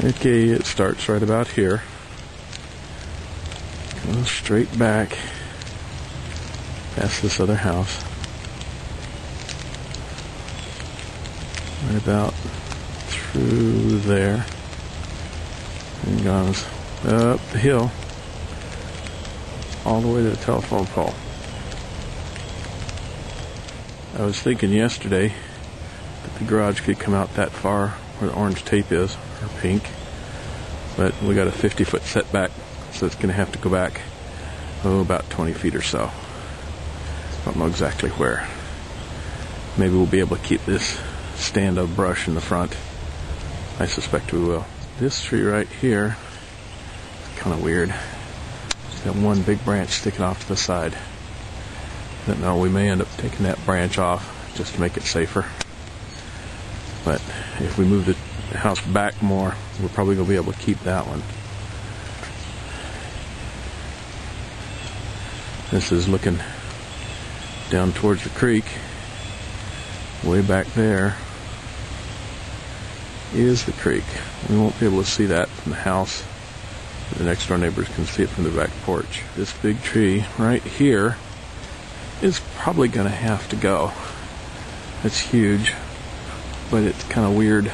Okay, it starts right about here. Goes straight back past this other house. Right about through there. And goes up the hill all the way to the telephone pole. I was thinking yesterday that the garage could come out that far where the orange tape is, or pink, but we got a 50-foot setback, so it's going to have to go back about 20 feet or so. Don't know exactly where. Maybe we'll be able to keep this stand of brush in the front. I suspect we will. This tree right here is kind of weird. It's got one big branch sticking off to the side. I don't know, we may end up taking that branch off just to make it safer. But if we move the house back more, we're probably going to be able to keep that one. This is looking down towards the creek. Way back there is the creek. We won't be able to see that from the house. The next door neighbors can see it from the back porch. This big tree right here is probably going to have to go. It's huge, but it's kind of weird,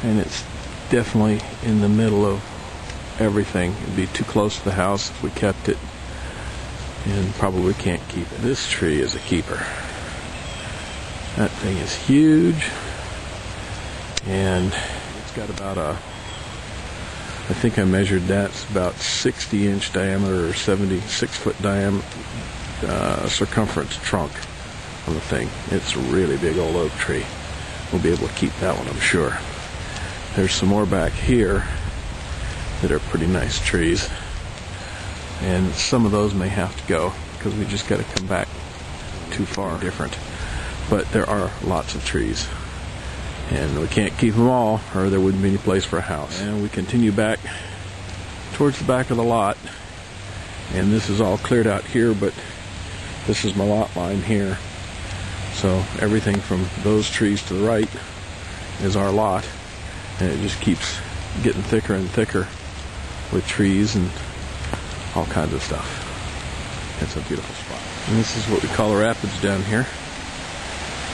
and it's definitely in the middle of everything. It'd be too close to the house if we kept it, and probably can't keep it. This tree is a keeper. That thing is huge, and it's got about I think I measured that's about 60-inch diameter or 76-foot diameter circumference trunk on the thing. It's a really big old oak tree. We'll be able to keep that one, I'm sure. There's some more back here that are pretty nice trees, and some of those may have to go because we just got to come back too far different. But there are lots of trees, and we can't keep them all or there wouldn't be any place for a house. And we continue back towards the back of the lot, and this is all cleared out here, but this is my lot line here. So everything from those trees to the right is our lot, and it just keeps getting thicker and thicker with trees and all kinds of stuff. It's a beautiful spot. And this is what we call the rapids down here.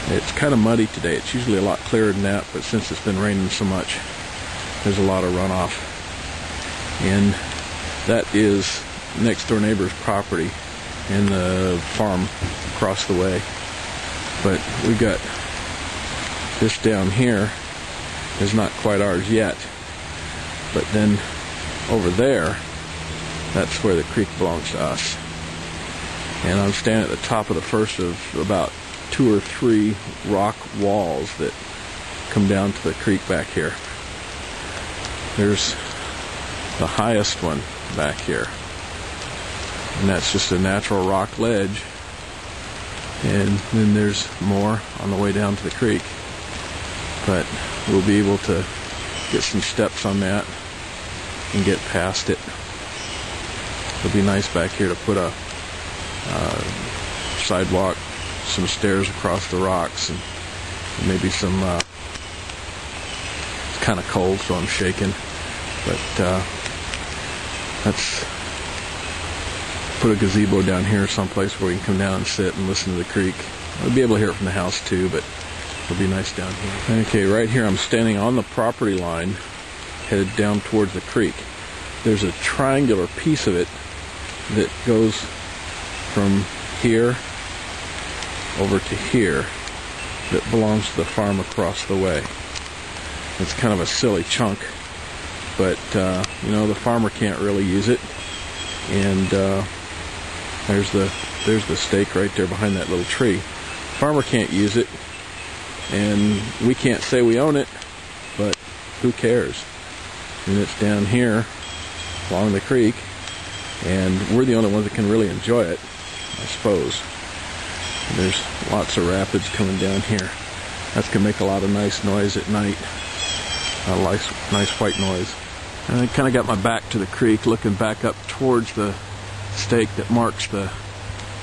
It's kind of muddy today. It's usually a lot clearer than that, but since it's been raining so much, there's a lot of runoff. And that is next door neighbor's property and the farm across the way. But we got this down here is not quite ours yet. But then over there, that's where the creek belongs to us. And I'm standing at the top of the first of about 2 or 3 rock walls that come down to the creek back here. There's the highest one back here, and that's just a natural rock ledge, and then there's more on the way down to the creek, but we'll be able to get some steps on that and get past it. It'll be nice back here to put a sidewalk, some stairs across the rocks, and maybe some it's kind of cold, so I'm shaking, but let's put a gazebo down here someplace where we can come down and sit and listen to the creek. We'll be able to hear it from the house too, but it'll be nice down here. Okay, right here I'm standing on the property line headed down towards the creek. There's a triangular piece of it that goes from here over to here that belongs to the farm across the way. It's kind of a silly chunk, but the farmer can't really use it. And there's the stake right there behind that little tree. Farmer can't use it, and we can't say we own it, but who cares? And it's down here along the creek, and we're the only ones that can really enjoy it, I suppose. There's lots of rapids coming down here. That's going to make a lot of nice noise at night. A nice white noise. And I kind of got my back to the creek, looking back up towards the stake that marks the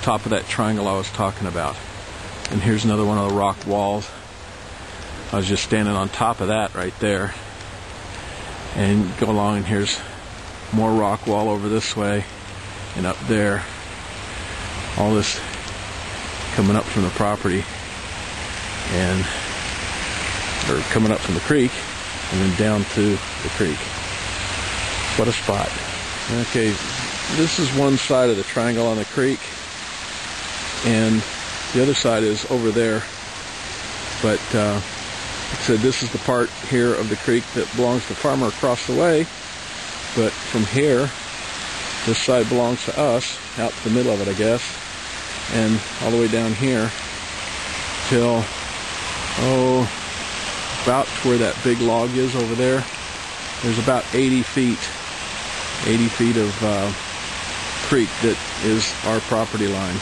top of that triangle I was talking about. And here's another one of the rock walls. I was just standing on top of that right there. And go along, and here's more rock wall over this way and up there. All this coming up from the property, or coming up from the creek and then down to the creek. What a spot. Okay, this is one side of the triangle on the creek, and the other side is over there. But like I said, this is the part here of the creek that belongs to the farmer across the way. But from here, this side belongs to us, out the middle of it, I guess, and all the way down here till, about to where that big log is over there. There's about 80 feet of creek that is our property line.